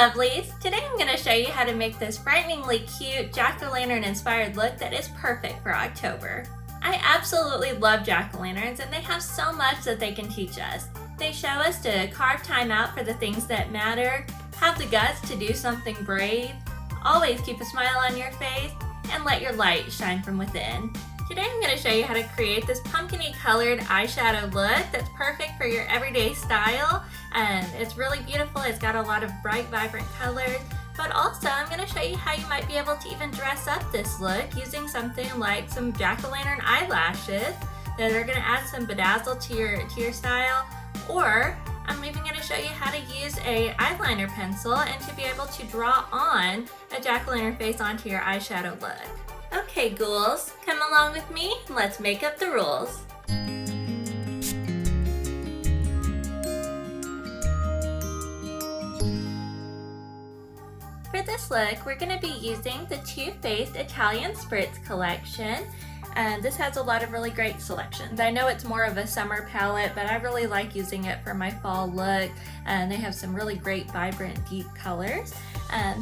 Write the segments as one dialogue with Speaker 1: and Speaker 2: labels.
Speaker 1: lovelies! Today I'm going to show you how to make this frighteningly cute jack-o'-lantern inspired look that is perfect for October. I absolutely love jack-o'-lanterns and they have so much that they can teach us. They show us to carve time out for the things that matter, have the guts to do something brave, always keep a smile on your face, and let your light shine from within. Today I'm going to show you how to create this pumpkin-y colored eyeshadow look that's perfect for your everyday style. And it's really beautiful. It's got a lot of bright, vibrant colors. But also I'm going to show you how you might be able to even dress up this look using something like some jack-o'-lantern eyelashes that are going to add some bedazzle to your style. Or I'm even going to show you how to use a eyeliner pencil and to be able to draw on a jack-o'-lantern face onto your eyeshadow look. Okay, ghouls, come along with me and let's make up the rules. For this look, we're going to be using the Too Faced Italian Spritz collection. And this has a lot of really great selections. I know it's more of a summer palette, but I really like using it for my fall look. And they have some really great, vibrant, deep colors.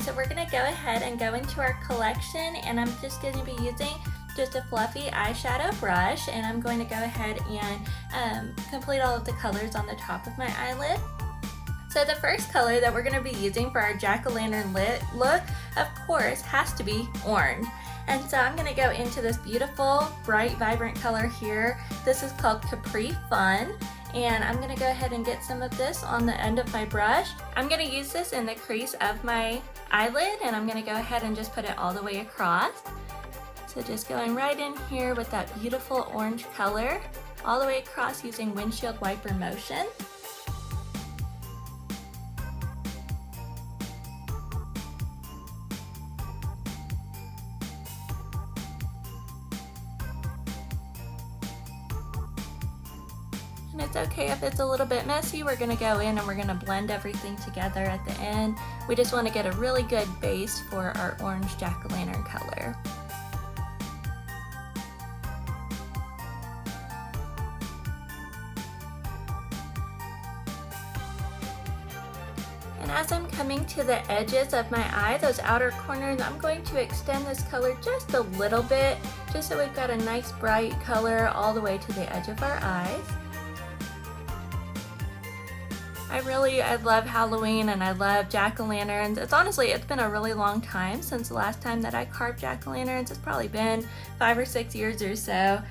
Speaker 1: So we're going to go ahead and go into our collection, and I'm just going to be using just a fluffy eyeshadow brush, and I'm going to go ahead and complete all of the colors on the top of my eyelid. So the first color that we're going to be using for our jack-o'-lantern look, of course, has to be orange. And so I'm going to go into this beautiful, bright, vibrant color here. This is called Capri Fun. And I'm going to go ahead and get some of this on the end of my brush. I'm going to use this in the crease of my eyelid, and I'm going to go ahead and just put it all the way across. So just going right in here with that beautiful orange color, all the way across using windshield wiper motion. It's okay if it's a little bit messy. We're going to go in and we're going to blend everything together at the end. We just want to get a really good base for our orange jack-o'-lantern color. And as I'm coming to the edges of my eye, those outer corners, I'm going to extend this color just a little bit, just so we've got a nice bright color all the way to the edge of our eyes. I love Halloween and I love jack-o'-lanterns. It's been a really long time since the last time that I carved jack-o'-lanterns. It's probably been 5 or 6 years or so.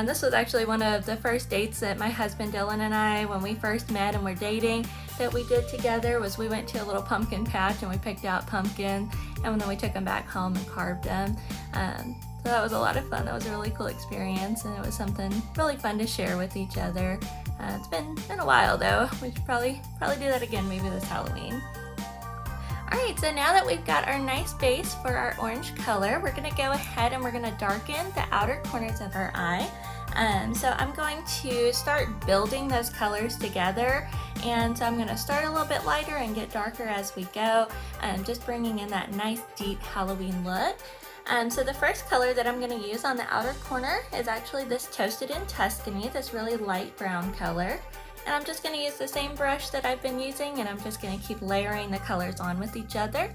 Speaker 1: This was actually one of the first dates that my husband Dylan and I, when we first met and were dating, that we did together. Was we went to a little pumpkin patch and we picked out pumpkins, and then we took them back home and carved them. So that was a lot of fun. That was a really cool experience, and it was something really fun to share with each other. It's been a while though. We should probably do that again maybe this Halloween. Alright, so now that we've got our nice base for our orange color, we're going to go ahead and we're going to darken the outer corners of our eye. So I'm going to start building those colors together, and so I'm going to start a little bit lighter and get darker as we go, just bringing in that nice deep Halloween look. So the first color that I'm going to use on the outer corner is actually this Toasted in Tuscany, this really light brown color. And I'm just going to use the same brush that I've been using, and I'm just going to keep layering the colors on with each other.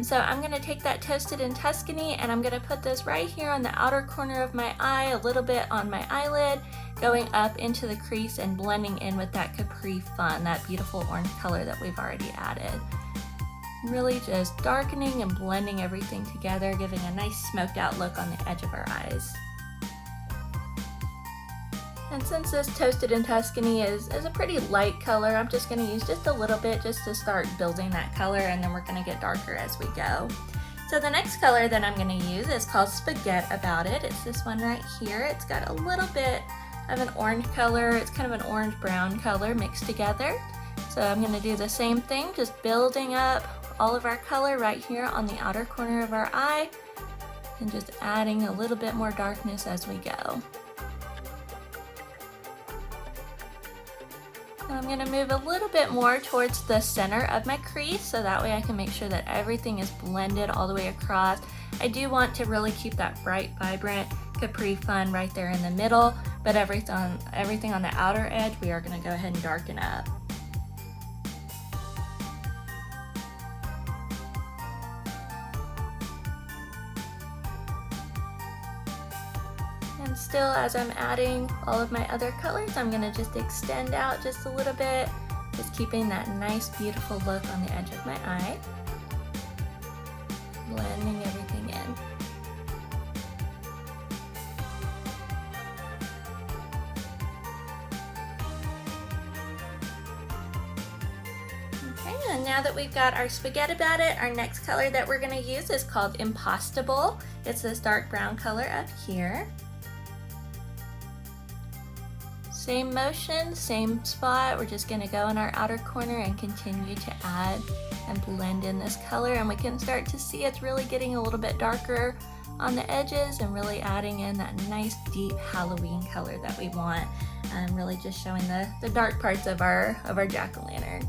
Speaker 1: So I'm going to take that Toasted in Tuscany, and I'm going to put this right here on the outer corner of my eye, a little bit on my eyelid, going up into the crease and blending in with that Capri Fun, that beautiful orange color that we've already added. Really just darkening and blending everything together, giving a nice smoked out look on the edge of our eyes. And since this Toasted in Tuscany is a pretty light color, I'm just going to use just a little bit just to start building that color, and then we're going to get darker as we go. So the next color that I'm going to use is called Spaghetti About It. It's this one right here. It's got a little bit of an orange color. It's kind of an orange brown color mixed together. So I'm going to do the same thing, just building up all of our color right here on the outer corner of our eye, and just adding a little bit more darkness as we go. And I'm going to move a little bit more towards the center of my crease, so that way I can make sure that everything is blended all the way across. I do want to really keep that bright, vibrant Capri Fun right there in the middle, but everything on the outer edge we are going to go ahead and darken up. And still, as I'm adding all of my other colors, I'm gonna just extend out just a little bit, just keeping that nice, beautiful look on the edge of my eye. Blending everything in. Okay, and now that we've got our spaghetti about it, our next color that we're gonna use is called Impostable. It's this dark brown color up here. Same motion, same spot. We're just gonna go in our outer corner and continue to add and blend in this color, and we can start to see it's really getting a little bit darker on the edges and really adding in that nice deep Halloween color that we want, and really just showing the dark parts of our jack-o'-lantern.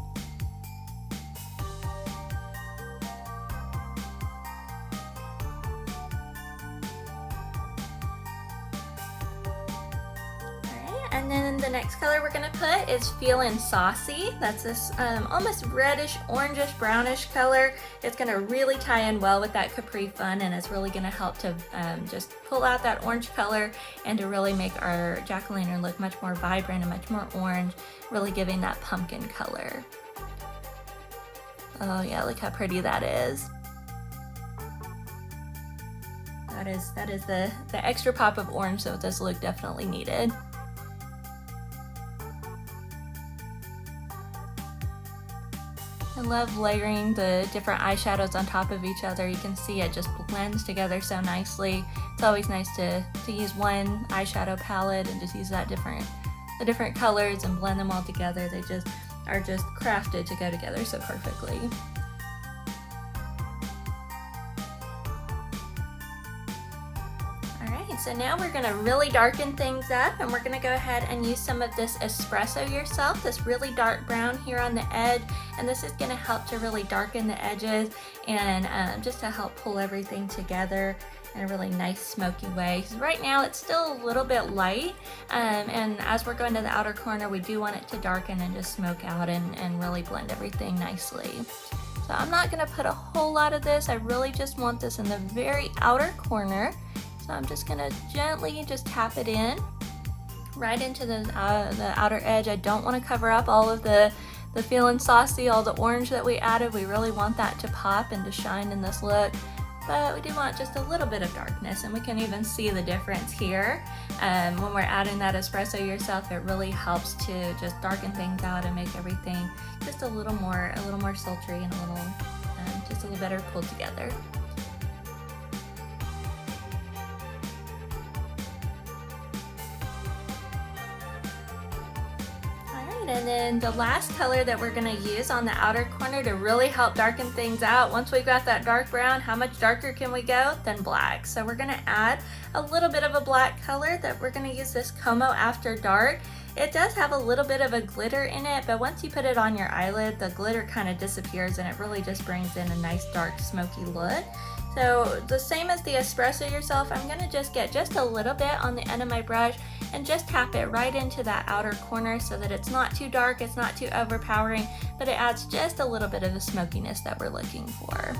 Speaker 1: And then the next color we're gonna put is Feelin' Saucy. That's this almost reddish, orangish, brownish color. It's gonna really tie in well with that Capri Fun, and it's really gonna help to just pull out that orange color and to really make our jack-o'-lantern look much more vibrant and much more orange, really giving that pumpkin color. Oh yeah, look how pretty that is. That is the extra pop of orange that this look definitely needed. I love layering the different eyeshadows on top of each other. You can see it just blends together so nicely. It's always nice to use one eyeshadow palette and just use the different colors and blend them all together. They just are just crafted to go together so perfectly. So now we're gonna really darken things up, and we're gonna go ahead and use some of this Espresso Yourself, this really dark brown here on the edge, and this is gonna help to really darken the edges and just to help pull everything together in a really nice smoky way. So right now it's still a little bit light, and as we're going to the outer corner, we do want it to darken and just smoke out and really blend everything nicely. So I'm not gonna put a whole lot of this. I really just want this in the very outer corner. So I'm just gonna gently just tap it in right into the outer edge. I don't want to cover up all of the Feelin' Saucy, all the orange that we added. We really want that to pop and to shine in this look, but we do want just a little bit of darkness, and we can even see the difference here. When we're adding that Espresso Yourself, it really helps to just darken things out and make everything just a little more sultry and just a little better pulled together. And then the last color that we're gonna use on the outer corner to really help darken things out, once we've got that dark brown, how much darker can we go? Then black. So we're gonna add a little bit of a black color that we're gonna use this Como After Dark. It does have a little bit of a glitter in it, but once you put it on your eyelid, the glitter kind of disappears and it really just brings in a nice dark smoky look. So the same as the Espresso Yourself, I'm gonna just get just a little bit on the end of my brush and just tap it right into that outer corner so that it's not too dark, it's not too overpowering, but it adds just a little bit of the smokiness that we're looking for.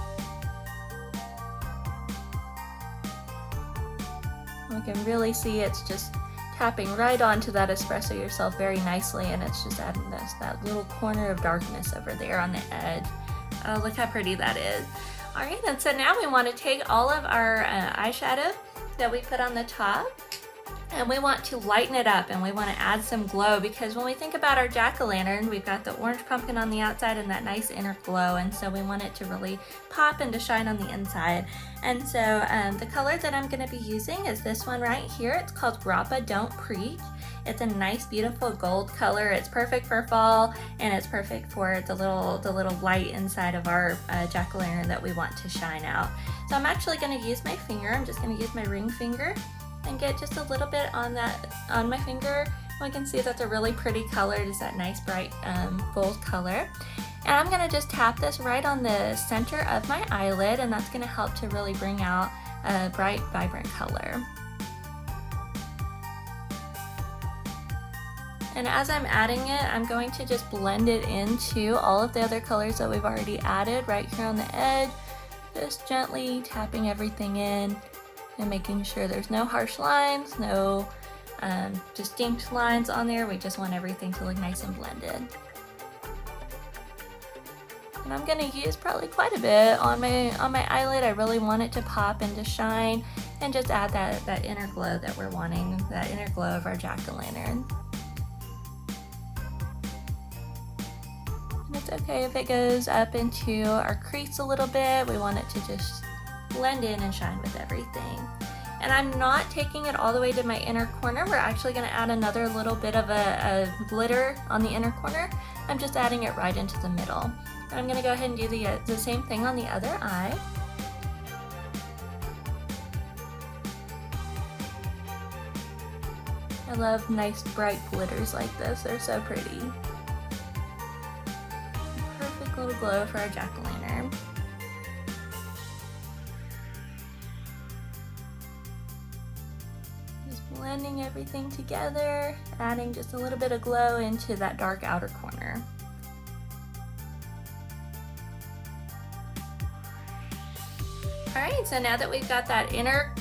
Speaker 1: We can really see it's just tapping right onto that Espresso Yourself very nicely, and it's just adding that little corner of darkness over there on the edge. Oh, look how pretty that is. All right, and so now we want to take all of our eyeshadow that we put on the top, and we want to lighten it up, and we want to add some glow, because when we think about our jack-o'-lantern, we've got the orange pumpkin on the outside and that nice inner glow, and so we want it to really pop and to shine on the inside. And so the color that I'm going to be using is this one right here. It's called Grappa Don't Preach. It's a nice, beautiful gold color. It's perfect for fall, and it's perfect for the little light inside of our jack-o'-lantern that we want to shine out. So I'm actually going to use my finger. I'm just going to use my ring finger and get just a little bit on my finger. We can see that's a really pretty color. It's that nice, bright gold color. And I'm going to just tap this right on the center of my eyelid, and that's going to help to really bring out a bright, vibrant color. And as I'm adding it, I'm going to just blend it into all of the other colors that we've already added right here on the edge. Just gently tapping everything in and making sure there's no harsh lines, no distinct lines on there. We just want everything to look nice and blended. And I'm gonna use probably quite a bit on my eyelid. I really want it to pop and to shine and just add that inner glow that we're wanting, that inner glow of our jack-o'-lantern. And it's okay if it goes up into our crease a little bit. We want it to just blend in and shine with everything. And I'm not taking it all the way to my inner corner. We're actually gonna add another little bit of a glitter on the inner corner. I'm just adding it right into the middle. And I'm gonna go ahead and do the same thing on the other eye. I love nice bright glitters like this. They're so pretty. Perfect little glow for our jack-o'-lantern. Blending everything together, adding just a little bit of glow into that dark outer corner. Alright, so now that we've got that inner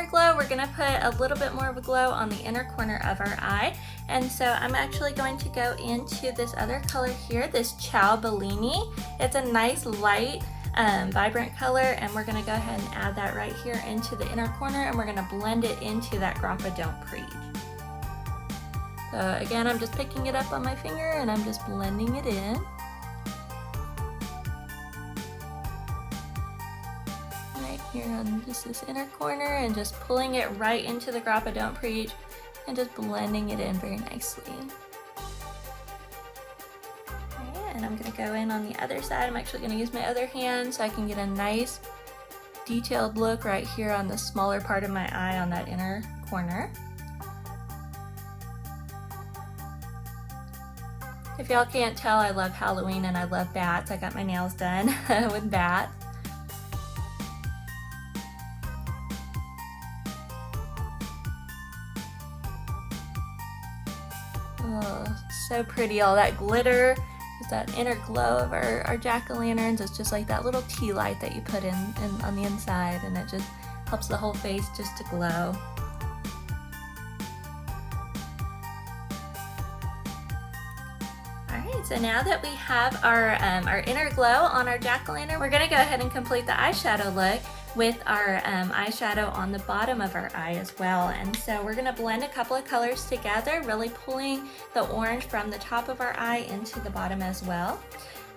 Speaker 1: glow, we're gonna put a little bit more of a glow on the inner corner of our eye. And so I'm actually going to go into this other color here, this Ciao Bellini. It's a nice light vibrant color, and we're gonna go ahead and add that right here into the inner corner, and we're gonna blend it into that Grande Don't Preach. So again, I'm just picking it up on my finger and I'm just blending it in. Right here on just this inner corner, and just pulling it right into the Grande Don't Preach and just blending it in very nicely. And I'm gonna go in on the other side. I'm actually gonna use my other hand so I can get a nice detailed look right here on the smaller part of my eye on that inner corner. If y'all can't tell, I love Halloween and I love bats. I got my nails done with bats. Oh, so pretty, all that glitter. That inner glow of our jack-o'-lanterns. It's just like that little tea light that you put in on the inside, and it just helps the whole face just to glow. Alright, so now that we have our inner glow on our jack-o'-lantern, we're going to go ahead and complete the eyeshadow look with our eyeshadow on the bottom of our eye as well. And so we're going to blend a couple of colors together, really pulling the orange from the top of our eye into the bottom as well.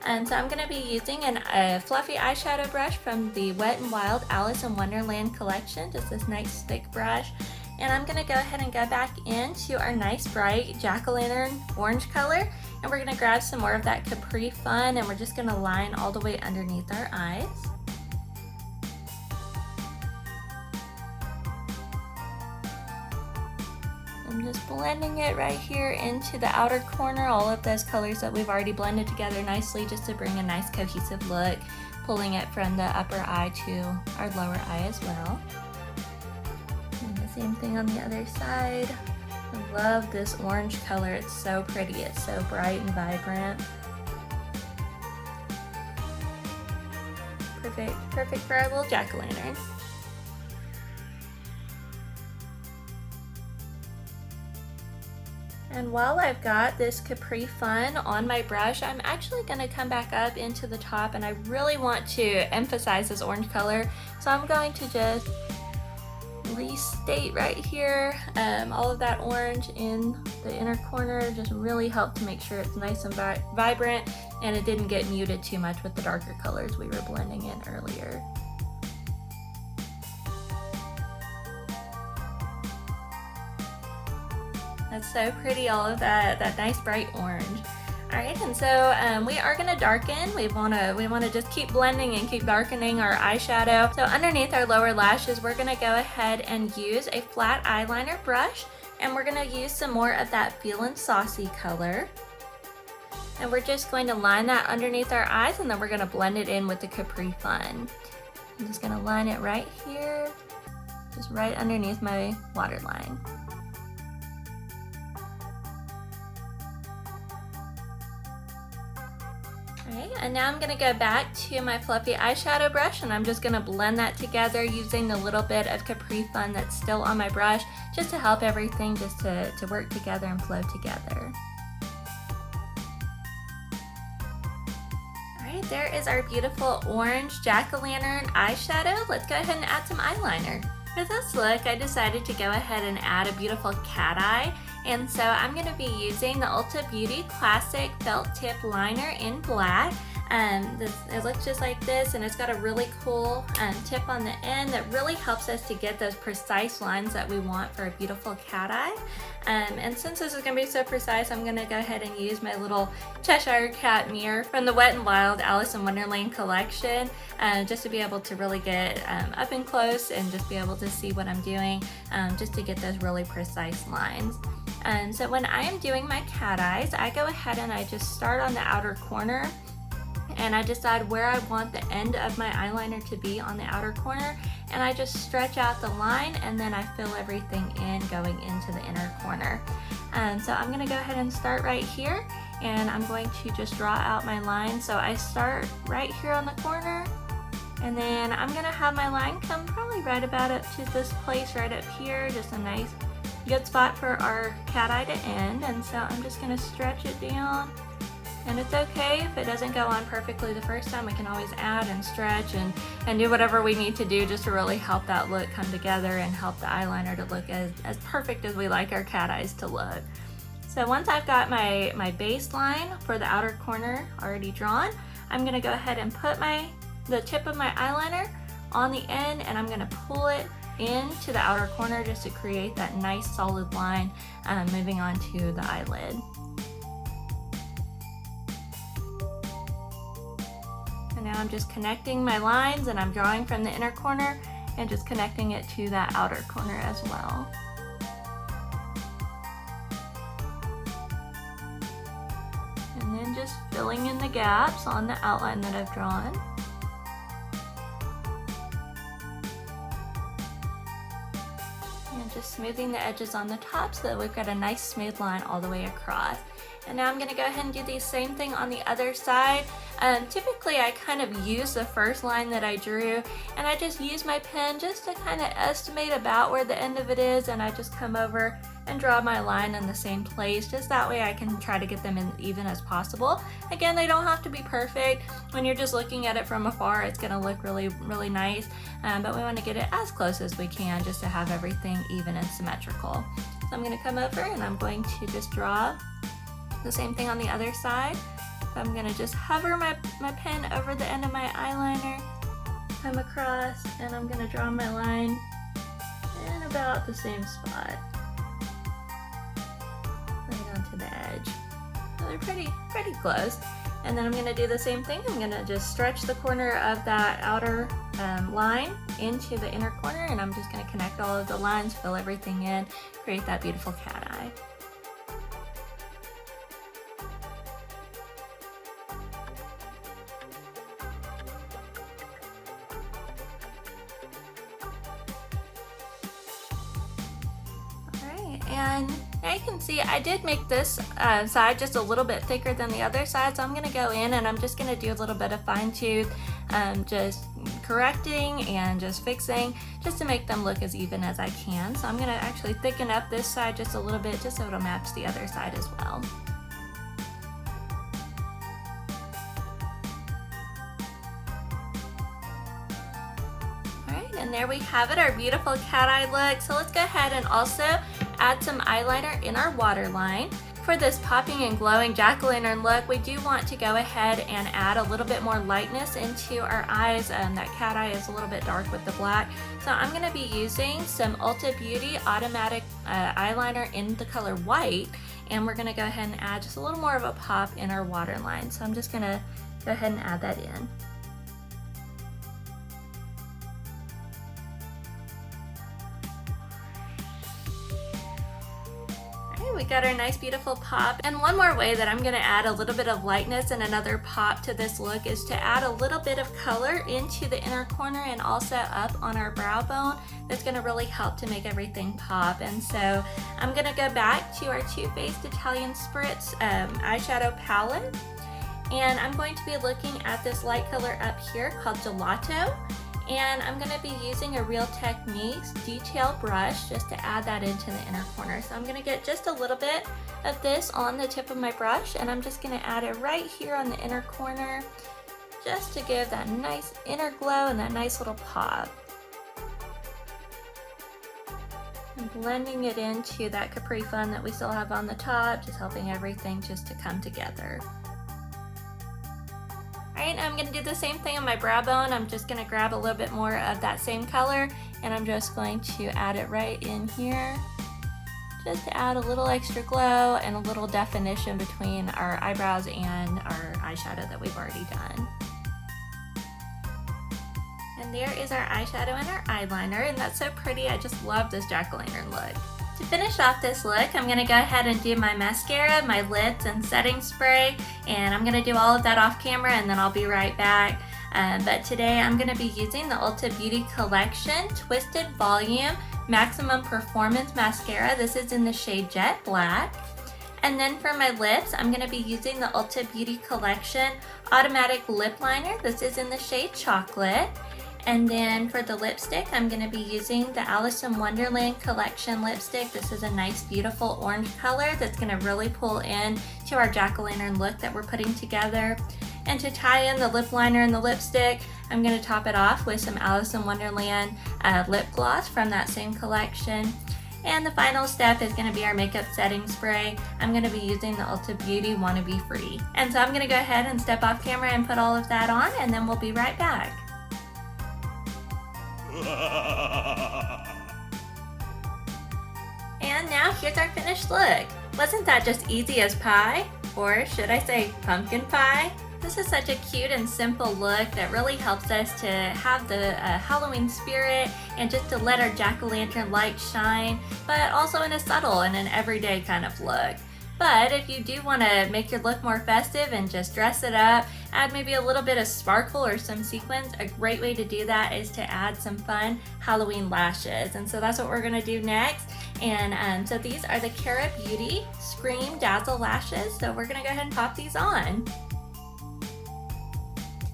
Speaker 1: And so I'm going to be using a fluffy eyeshadow brush from the Wet n Wild Alice in Wonderland collection, just this nice thick brush. And I'm going to go ahead and go back into our nice bright jack-o'-lantern orange color, and we're going to grab some more of that Capri Fun, and we're just going to line all the way underneath our eyes. I'm just blending it right here into the outer corner, all of those colors that we've already blended together nicely, just to bring a nice cohesive look, pulling it from the upper eye to our lower eye as well. And the same thing on the other side. I love this orange color, it's so pretty, it's so bright and vibrant. Perfect for our little jack-o'-lantern. And while I've got this Capri Fun on my brush, I'm actually going to come back up into the top, and I really want to emphasize this orange color. So I'm going to just restate right here. All of that orange in the inner corner just really helped to make sure it's nice and vibrant, and it didn't get muted too much with the darker colors we were blending in earlier. That's so pretty, all of that nice bright orange. Alright, and so we are going to darken. We wanna just keep blending and keep darkening our eyeshadow. So underneath our lower lashes, we're going to go ahead and use a flat eyeliner brush, and we're going to use some more of that Feelin' Saucy color. And we're just going to line that underneath our eyes, and then we're going to blend it in with the Capri Fun. I'm just going to line it right here, just right underneath my waterline. Alright, and now I'm going to go back to my fluffy eyeshadow brush and I'm just going to blend that together using the little bit of Capri Sun that's still on my brush just to help everything just to work together and flow together. Alright, there is our beautiful orange jack-o'-lantern eyeshadow. Let's go ahead and add some eyeliner. For this look, I decided to go ahead and add a beautiful cat eye. And so I'm going to be using the Ulta Beauty Classic Felt Tip Liner in black. It looks just like this, and it's got a really cool tip on the end that really helps us to get those precise lines that we want for a beautiful cat eye. And since this is going to be so precise, I'm going to go ahead and use my little Cheshire Cat mirror from the Wet n Wild Alice in Wonderland collection, just to be able to really get up and close and just be able to see what I'm doing, just to get those really precise lines. So when I am doing my cat eyes, I go ahead and I just start on the outer corner and I decide where I want the end of my eyeliner to be on the outer corner, and I just stretch out the line and then I fill everything in going into the inner corner. So I'm going to go ahead and start right here, and I'm going to just draw out my line. So I start right here on the corner, and then I'm going to have my line come probably right about up to this place right up here, just a nice good spot for our cat eye to end. And so I'm just going to stretch it down, and it's okay if it doesn't go on perfectly the first time. We can always add and stretch and do whatever we need to do just to really help that look come together and help the eyeliner to look as perfect as we like our cat eyes to look. So once I've got my baseline for the outer corner already drawn, I'm going to go ahead and put the tip of my eyeliner on the end, and I'm going to pull it into the outer corner just to create that nice solid line moving on to the eyelid. And now I'm just connecting my lines, and I'm drawing from the inner corner and just connecting it to that outer corner as well. And then just filling in the gaps on the outline that I've drawn. Just smoothing the edges on the top so that we've got a nice smooth line all the way across. And now I'm going to go ahead and do the same thing on the other side. Typically I kind of use the first line that I drew, and I just use my pen just to kind of estimate about where the end of it is, and I just come over and draw my line in the same place, just that way I can try to get them in even as possible. Again, they don't have to be perfect. When you're just looking at it from afar, it's going to look really, really nice, but we want to get it as close as we can just to have everything even and symmetrical. So I'm going to come over and I'm going to just draw the same thing on the other side. So I'm going to just hover my pen over the end of my eyeliner, come across, and I'm going to draw my line in about the same spot, right onto the edge. So they're pretty close. And then I'm going to do the same thing. I'm going to just stretch the corner of that outer line into the inner corner, and I'm just going to connect all of the lines, fill everything in, create that beautiful cat eye. And now you can see I did make this side just a little bit thicker than the other side, so I'm going to go in and I'm just going to do a little bit of fine tooth, just correcting and just fixing, just to make them look as even as I can. So I'm going to actually thicken up this side just a little bit, just so it'll match the other side as well. Alright, and there we have it, our beautiful cat eye look. So let's go ahead and also add some eyeliner in our waterline. For this popping and glowing jack-o'-lantern look, we do want to go ahead and add a little bit more lightness into our eyes. That cat eye is a little bit dark with the black. So I'm going to be using some Ulta Beauty Automatic eyeliner in the color white, and we're going to go ahead and add just a little more of a pop in our waterline. So I'm just going to go ahead and add that in. We got our nice beautiful pop. And one more way that I'm going to add a little bit of lightness and another pop to this look is to add a little bit of color into the inner corner and also up on our brow bone. That's going to really help to make everything pop. And so I'm going to go back to our Too Faced Italian Spritz eyeshadow palette, And I'm going to be looking at this light color up here called Gelato. And I'm going to be using a Real Techniques detail brush just to add that into the inner corner. So I'm going to get just a little bit of this on the tip of my brush, and I'm just going to add it right here on the inner corner just to give that nice inner glow and that nice little pop. And blending it into that Capri Fun that we still have on the top, just helping everything just to come together. Alright, I'm going to do the same thing on my brow bone. I'm just going to grab a little bit more of that same color, and I'm just going to add it right in here, just to add a little extra glow and a little definition between our eyebrows and our eyeshadow that we've already done. And there is our eyeshadow and our eyeliner, and that's so pretty. I just love this jack-o'-lantern look. To finish off this look, I'm going to go ahead and do my mascara, my lips, and setting spray, and I'm going to do all of that off camera and then I'll be right back. But today I'm going to be using the Ulta Beauty Collection Twisted Volume Maximum Performance Mascara. This is in the shade Jet Black. And then for my lips, I'm going to be using the Ulta Beauty Collection Automatic Lip Liner. This is in the shade Chocolate. And then for the lipstick, I'm going to be using the Alice in Wonderland Collection lipstick. This is a nice, beautiful orange color that's going to really pull in to our jack-o'-lantern look that we're putting together. And to tie in the lip liner and the lipstick, I'm going to top it off with some Alice in Wonderland lip gloss from that same collection. And the final step is going to be our makeup setting spray. I'm going to be using the Ulta Beauty Wanna Be Free. And so I'm going to go ahead and step off camera and put all of that on, and then we'll be right back. And now here's our finished look. Wasn't that just easy as pie? Or should I say pumpkin pie? This is such a cute and simple look that really helps us to have the Halloween spirit and just to let our jack-o'-lantern light shine, but also in a subtle and an everyday kind of look. But if you do want to make your look more festive and just dress it up, add maybe a little bit of sparkle or some sequins, a great way to do that is to add some fun Halloween lashes. And so that's what we're going to do next. And so these are the Cara Beauty Scream Dazzle lashes. So we're going to go ahead and pop these on.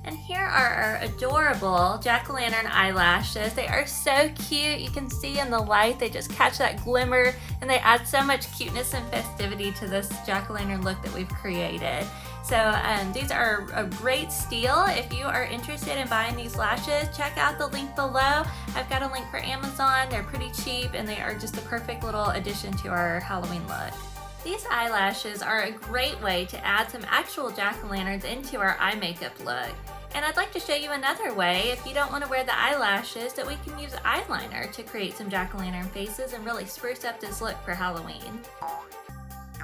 Speaker 1: And here are our adorable jack-o'-lantern eyelashes. They are so cute. You can see in the light, they just catch that glimmer and they add so much cuteness and festivity to this jack-o'-lantern look that we've created. So these are a great steal. If you are interested in buying these lashes, check out the link below. I've got a link for Amazon. They're pretty cheap and they are just the perfect little addition to our Halloween look. These eyelashes are a great way to add some actual jack-o'-lanterns into our eye makeup look. And I'd like to show you another way, if you don't want to wear the eyelashes, that we can use eyeliner to create some jack-o'-lantern faces and really spruce up this look for Halloween.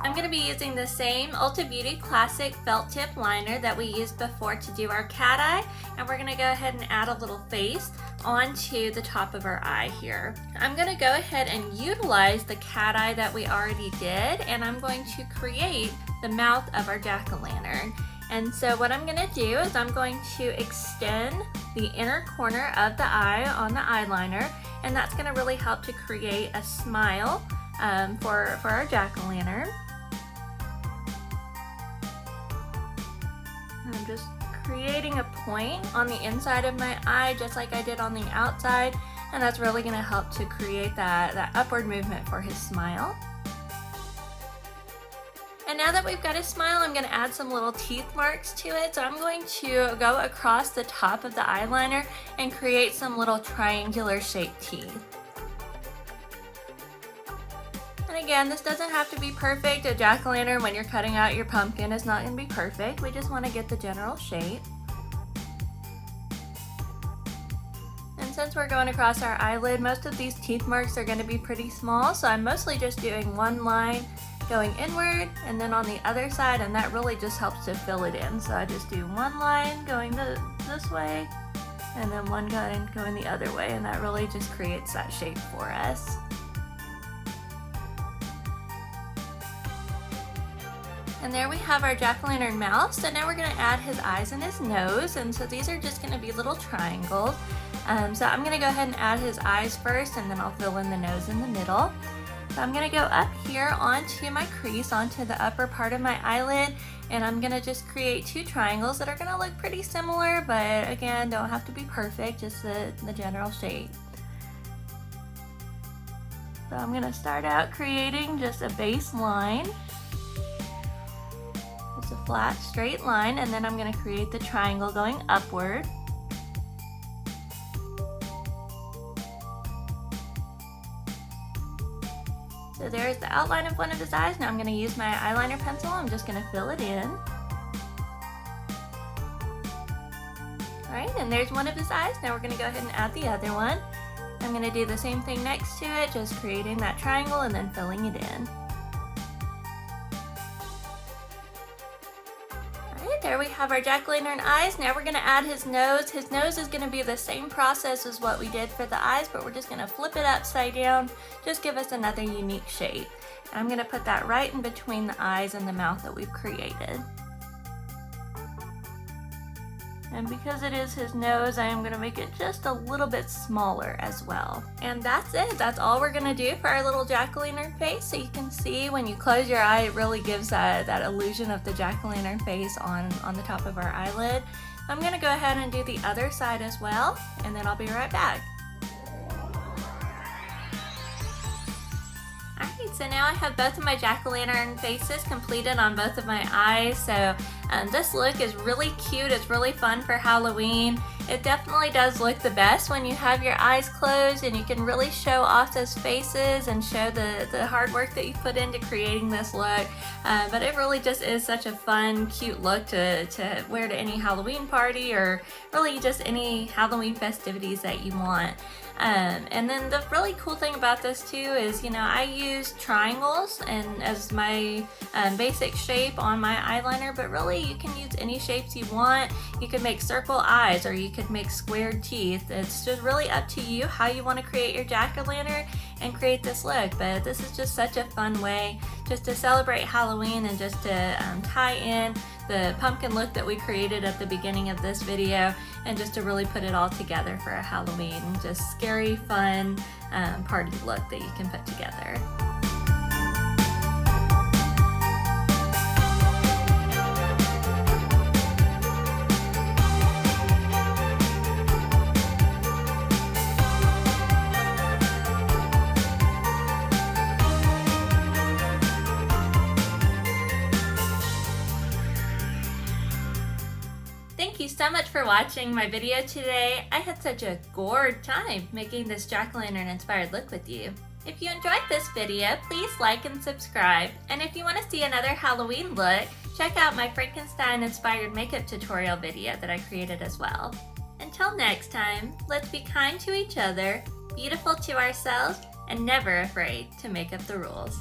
Speaker 1: I'm going to be using the same Ulta Beauty Classic Felt Tip Liner that we used before to do our cat eye, and we're going to go ahead and add a little face onto the top of our eye here. I'm going to go ahead and utilize the cat eye that we already did, and I'm going to create the mouth of our jack-o'-lantern. And so what I'm going to do is I'm going to extend the inner corner of the eye on the eyeliner, and that's going to really help to create a smile for our jack-o'-lantern. I'm just creating a point on the inside of my eye just like I did on the outside, and that's really going to help to create that upward movement for his smile. And now that we've got his smile, I'm going to add some little teeth marks to it. So I'm going to go across the top of the eyeliner and create some little triangular shaped teeth. And again, this doesn't have to be perfect. A jack-o'-lantern, when you're cutting out your pumpkin, is not going to be perfect. We just want to get the general shape. And since we're going across our eyelid, most of these teeth marks are going to be pretty small. So I'm mostly just doing one line going inward and then on the other side, and that really just helps to fill it in. So I just do one line going this way and then one line going the other way, and that really just creates that shape for us. And there we have our jack-o'-lantern mouth. So now we're going to add his eyes and his nose, and so these are just going to be little triangles. So I'm going to go ahead and add his eyes first, and then I'll fill in the nose in the middle. So I'm gonna go up here onto my crease, onto the upper part of my eyelid, and I'm gonna just create 2 triangles that are gonna look pretty similar, but again, don't have to be perfect, just the general shape. So I'm gonna start out creating just a base line. Just a flat, straight line, and then I'm gonna create the triangle going upward. So there's the outline of one of his eyes. Now I'm going to use my eyeliner pencil. I'm just going to fill it in. Alright, and there's one of his eyes. Now we're going to go ahead and add the other one. I'm going to do the same thing next to it, just creating that triangle and then filling it in. There we have our jack-o'-lantern eyes. Now we're going to add his nose. His nose is going to be the same process as what we did for the eyes, but we're just going to flip it upside down, just give us another unique shape. And I'm going to put that right in between the eyes and the mouth that we've created. And because it is his nose, I am going to make it just a little bit smaller as well. And that's it. That's all we're going to do for our little jack-o'-lantern face. So you can see when you close your eye, it really gives that illusion of the jack-o'-lantern face on the top of our eyelid. I'm going to go ahead and do the other side as well, and then I'll be right back. Alright, so now I have both of my jack-o'-lantern faces completed on both of my eyes. So this look is really cute. It's really fun for Halloween. It definitely does look the best when you have your eyes closed and you can really show off those faces and show the hard work that you put into creating this look. But it really just is such a fun, cute look to wear to any Halloween party or really just any Halloween festivities that you want. And then the really cool thing about this too is, you know, I use triangles and as my basic shape on my eyeliner, but really you can use any shapes you want. You could make circle eyes or you could make squared teeth. It's just really up to you how you want to create your jack-o'-lantern and create this look. But this is just such a fun way just to celebrate Halloween and just to tie in the pumpkin look that we created at the beginning of this video and just to really put it all together for a Halloween, just scary, fun party look that you can put together. Thank you so much for watching my video today. I had such a gourd time making this jack-o'-lantern inspired look with you. If you enjoyed this video, please like and subscribe. And if you want to see another Halloween look, check out my Frankenstein inspired makeup tutorial video that I created as well. Until next time, let's be kind to each other, beautiful to ourselves, and never afraid to make up the rules.